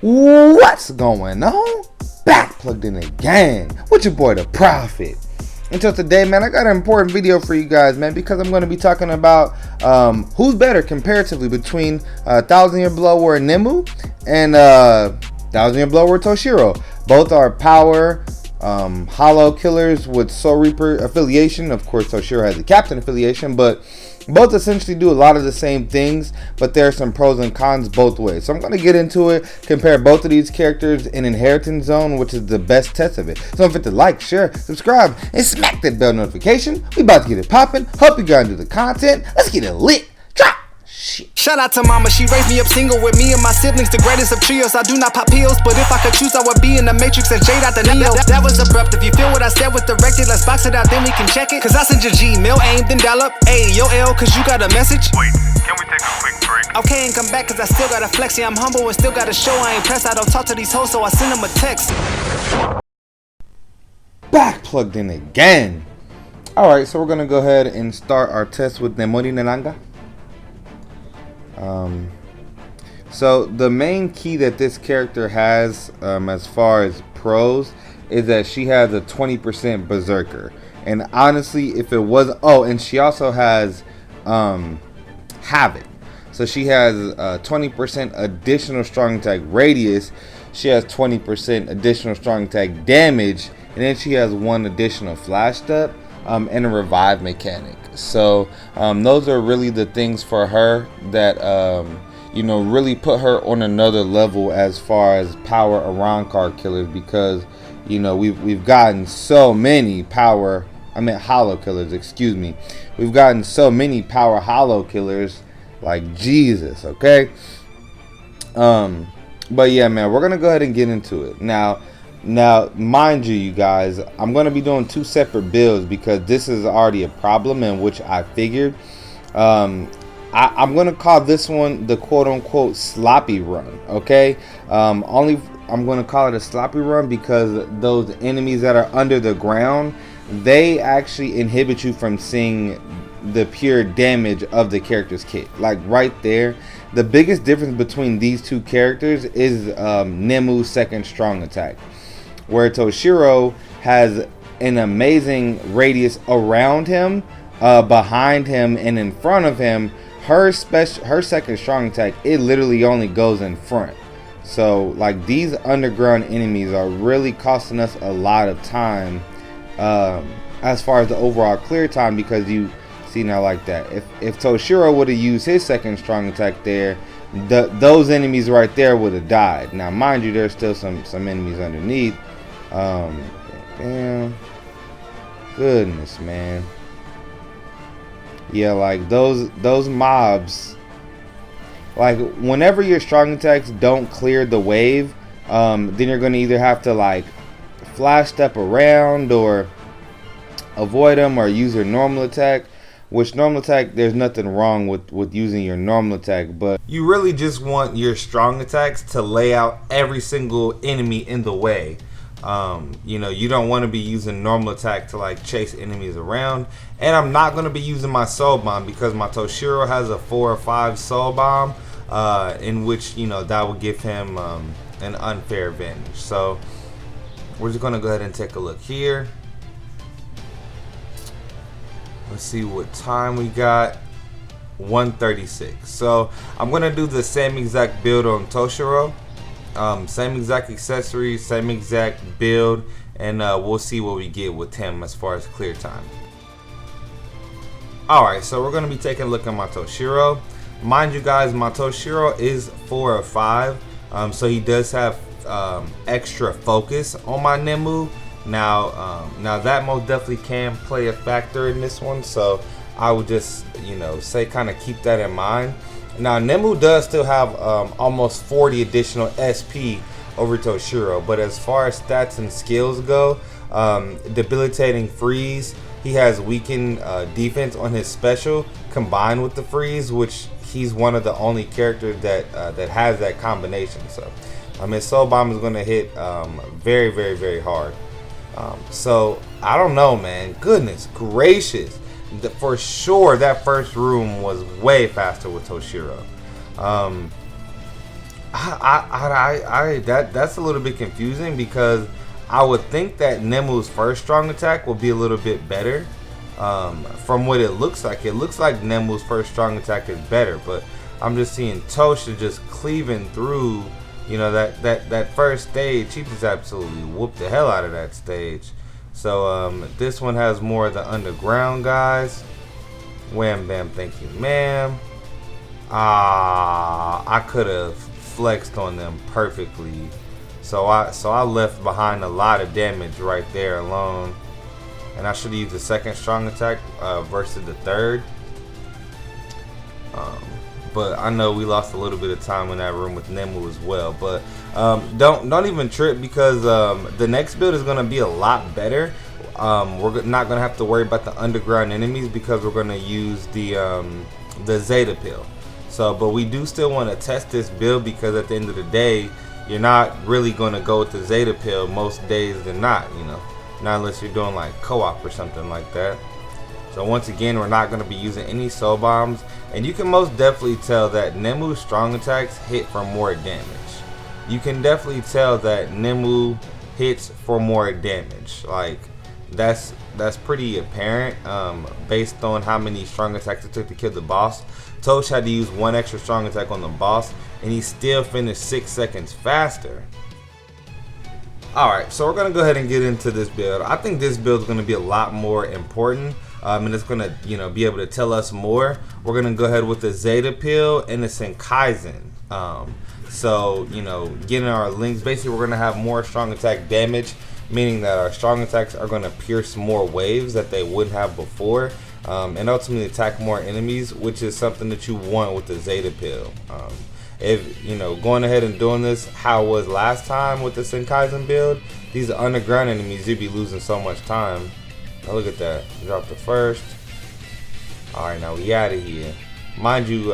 What's going on? Back plugged in again with your boy the Prophet. Until today, man, I got an important video for you guys, man, because I'm going to be talking about who's better comparatively between 1000-Year Blower Nemu and 1000-Year Blower Toshiro. Both are power hollow killers with Soul Reaper affiliation. Of course, Toshiro has the captain affiliation, but both essentially do a lot of the same things, but there are some pros and cons both ways. So I'm going to get into it, compare both of these characters in Inheritance Zone, which is the best test of it. So don't forget to like, share, subscribe, and smack that bell notification. We about to get it popping. Hope you guys enjoy the content. Let's get it lit. Drop. Shit. Shout out to mama, she raised me up single with me and my siblings, the greatest of trios. I do not pop pills, but if I could choose, I would be in the Matrix as Jade out the Neo. That was abrupt. If you feel what I said was directed, let's box it out, then we can check it. Cause I sent your Gmail, aim, then dial up. Hey, yo, L, cause you got a message. Wait, can we take a quick break? Okay, and come back, cause I still got a flex. Yeah, I'm humble and still got a show. I ain't pressed, I don't talk to these hoes, so I send them a text. Back plugged in again. Alright, so we're going to go ahead and start our test with Gmoney. So the main key that this character has as far as pros is that she has a 20% berserker, and honestly if it was and she also has havoc, so she has 20% additional strong attack radius, she has 20% additional strong attack damage, and then she has one additional flash step and a revive mechanic. So those are really the things for her that really put her on another level as far as power around card killers, because we've gotten so many hollow killers, excuse me. We've gotten so many power hollow killers like Jesus, okay? But yeah, man, we're gonna go ahead and get into it. Now mind you guys, I'm going to be doing two separate builds because this is already a problem, in which I figured. I'm going to call this one the quote-unquote sloppy run, okay? I'm going to call it a sloppy run because those enemies that are under the ground, they actually inhibit you from seeing the pure damage of the character's kit. Like right there, the biggest difference between these two characters is Nemu's second strong attack, where Toshiro has an amazing radius around him, behind him, and in front of him. Her second strong attack, it literally only goes in front. So like these underground enemies are really costing us a lot of time as far as the overall clear time, because you see now like that, if Toshiro would have used his second strong attack there, those enemies right there would have died. Now mind you, there's still some enemies underneath. Damn, goodness, man. Yeah, like those mobs, like whenever your strong attacks don't clear the wave, then you're gonna either have to like flash step around or avoid them, or use your normal attack. Which normal attack, there's nothing wrong with using your normal attack, but you really just want your strong attacks to lay out every single enemy in the way. You don't want to be using normal attack to like chase enemies around. And I'm not going to be using my soul bomb because my Toshiro has a 4 or 5 soul bomb, in which that would give him an unfair advantage. So we're just going to go ahead and take a look here. Let's see what time we got. 1:36. So I'm going to do the same exact build on Toshiro. Same exact accessories, same exact build, and we'll see what we get with him as far as clear time. Alright, so we're going to be taking a look at my Toshiro. Mind you guys, my Toshiro is 4 or 5, so he does have extra focus on my Nemu. Now that most definitely can play a factor in this one, so I would just say kind of keep that in mind. Now Nemu does still have almost 40 additional SP over Toshiro, but as far as stats and skills go, debilitating freeze, he has weakened defense on his special combined with the freeze, which he's one of the only characters that has that combination. So his soul bomb is going to hit very, very, very hard. So I don't know, man. Goodness gracious. For sure that first room was way faster with Toshiro. That's a little bit confusing because I would think that Nemu's first strong attack will be a little bit better. From what it looks like Nemu's first strong attack is better, but I'm just seeing Tosha just cleaving through, you know, that first stage. He just absolutely whooped the hell out of that stage. So this one has more of the underground guys. Wham bam, thank you, ma'am. I could have flexed on them perfectly. So I left behind a lot of damage right there alone. And I should have used the second strong attack versus the third. But I know we lost a little bit of time in that room with Nemu as well. But don't even trip, because the next build is going to be a lot better. We're not going to have to worry about the underground enemies because we're going to use the Zeta pill. So, but we do still want to test this build because at the end of the day, you're not really going to go with the Zeta pill most days than not, you know. Not unless you're doing like co-op or something like that. So once again, we're not going to be using any soul bombs. And you can most definitely tell that Nemu's strong attacks hit for more damage. You can definitely tell that Nemu hits for more damage. Like, that's pretty apparent based on how many strong attacks it took to kill the boss. Tosh had to use one extra strong attack on the boss, and he still finished 6 seconds faster. Alright, so we're going to go ahead and get into this build. I think this build is going to be a lot more important, and it's going to, you know, be able to tell us more. We're going to go ahead with the Zeta pill and the Senkaizen. So, you know, getting our links, basically we're going to have more strong attack damage, meaning that our strong attacks are going to pierce more waves that they wouldn't have before, and ultimately attack more enemies, which is something that you want with the Zeta pill. If, you know, going ahead and doing this how it was last time with the Senkaizen build, these underground enemies, you'd be losing so much time. Now look at that. Drop the first. Alright, now we out of here. Mind you,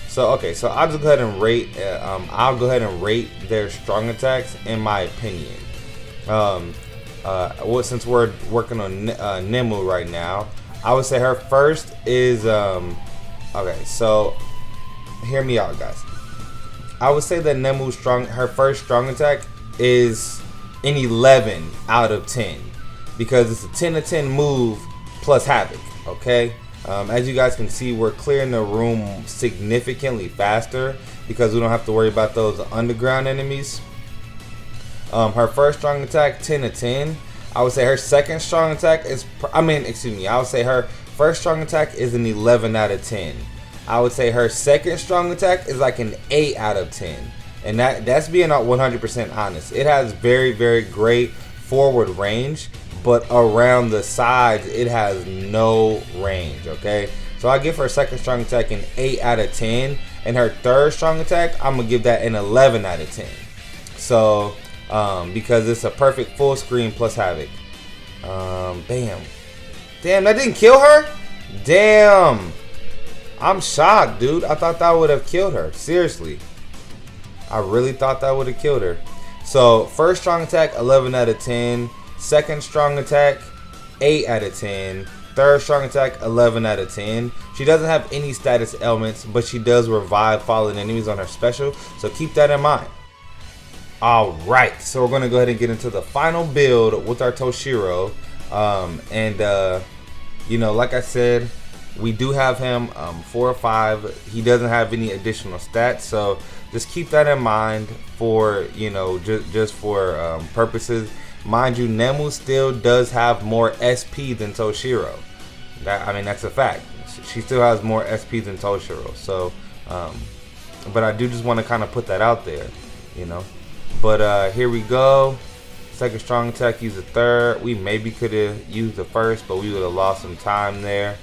so I'll just go ahead and rate their strong attacks in my opinion. Since we're working on Nemu right now, I would say her first is okay, so hear me out, guys. I would say that Nemu's her first strong attack is an 11 out of 10 because it's a 10 of 10 move plus havoc. Okay, as you guys can see, we're clearing the room significantly faster because we don't have to worry about those underground enemies. Her first strong attack, 10 of 10. I would say her second strong attack is, I would say her first strong attack is an 11 out of 10. I would say her second strong attack is like an 8 out of 10. And that's being 100% honest. It has very, very great forward range, but around the sides, it has no range, okay? So I give her second strong attack an 8 out of 10. And her third strong attack, I'm going to give that an 11 out of 10. So, because it's a perfect full screen plus havoc. Damn, that didn't kill her? Damn. I'm shocked, dude. I thought that would have killed her. Seriously. I really thought that would have killed her. So, first strong attack, 11 out of 10. Second strong attack, 8 out of 10. Third strong attack, 11 out of 10. She doesn't have any status elements, but she does revive fallen enemies on her special. So, keep that in mind. Alright, so we're going to go ahead and get into the final build with our Toshiro. You know, like I said, we do have him 4 or 5. He doesn't have any additional stats, so just keep that in mind for, you know, just for purposes. Mind you, Nemu still does have more SP than Toshiro. That's a fact. She still has more SP than Toshiro. So, but I do just want to kind of put that out there, you know. But here we go. Second strong attack, use the third. We maybe could have used the first, but we would have lost some time there.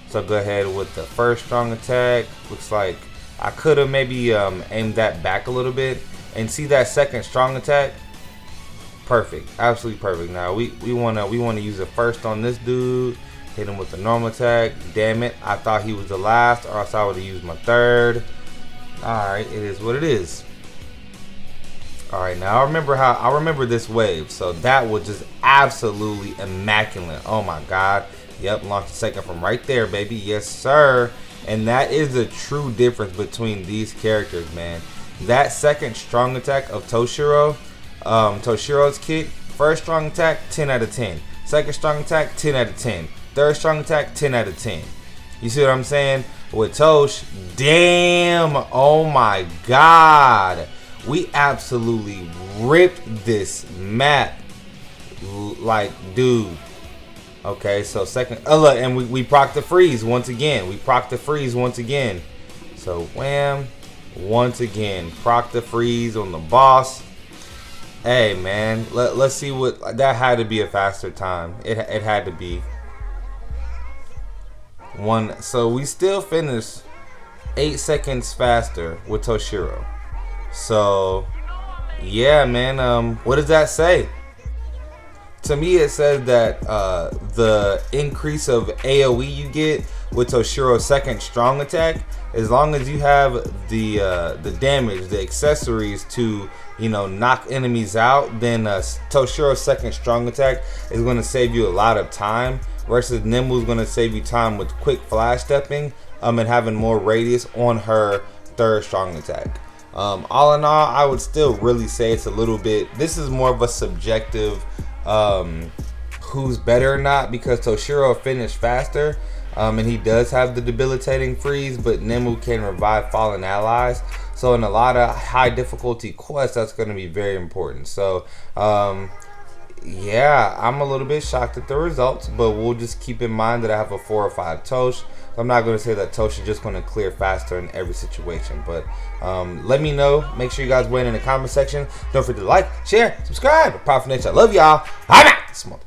So go ahead with the first strong attack. Looks like I could have maybe aimed that back a little bit. And see that second strong attack? Perfect, absolutely perfect. Now we wanna use the first on this dude. Hit him with the normal attack. Damn it, I thought he was the last, or else I would have used my third. Alright, it is what it is. Alright, now I remember this wave. So that was just absolutely immaculate. Oh my god. Yep, launched a second from right there, baby. Yes, sir. And that is the true difference between these characters, man. that second strong attack of Toshiro, Toshiro's kick, first strong attack, 10 out of 10. Second strong attack, 10 out of 10. Third strong attack, 10 out of 10. You see what I'm saying? With Tosh, damn, oh my god. We absolutely ripped this map. Like, dude. Okay, so second, look, and we proc the freeze once again. We proc the freeze once again. So, wham, once again. Proc the freeze on the boss. Hey, man, let's see what, that had to be a faster time. It had to be. So we still finished 8 seconds faster with Toshiro. So, yeah, man, what does that say? To me, it says that the increase of AoE you get with Toshiro's second strong attack, as long as you have the damage, the accessories to, you know, knock enemies out, then Toshiro's second strong attack is going to save you a lot of time, versus Nemu is going to save you time with quick flash stepping and having more radius on her third strong attack. All in all, I would still really say it's a little bit, this is more of a subjective who's better or not, because Toshiro finished faster, and he does have the debilitating freeze, but Nemu can revive fallen allies. So in a lot of high difficulty quests, that's going to be very important. So yeah, I'm a little bit shocked at the results, but we'll just keep in mind that I have a 4 or 5 Tosh. I'm not going to say that Tosh is just going to clear faster in every situation, but let me know. Make sure you guys weigh in the comment section. Don't forget to like, share, subscribe. Proud for Nature. I love y'all. I'm out.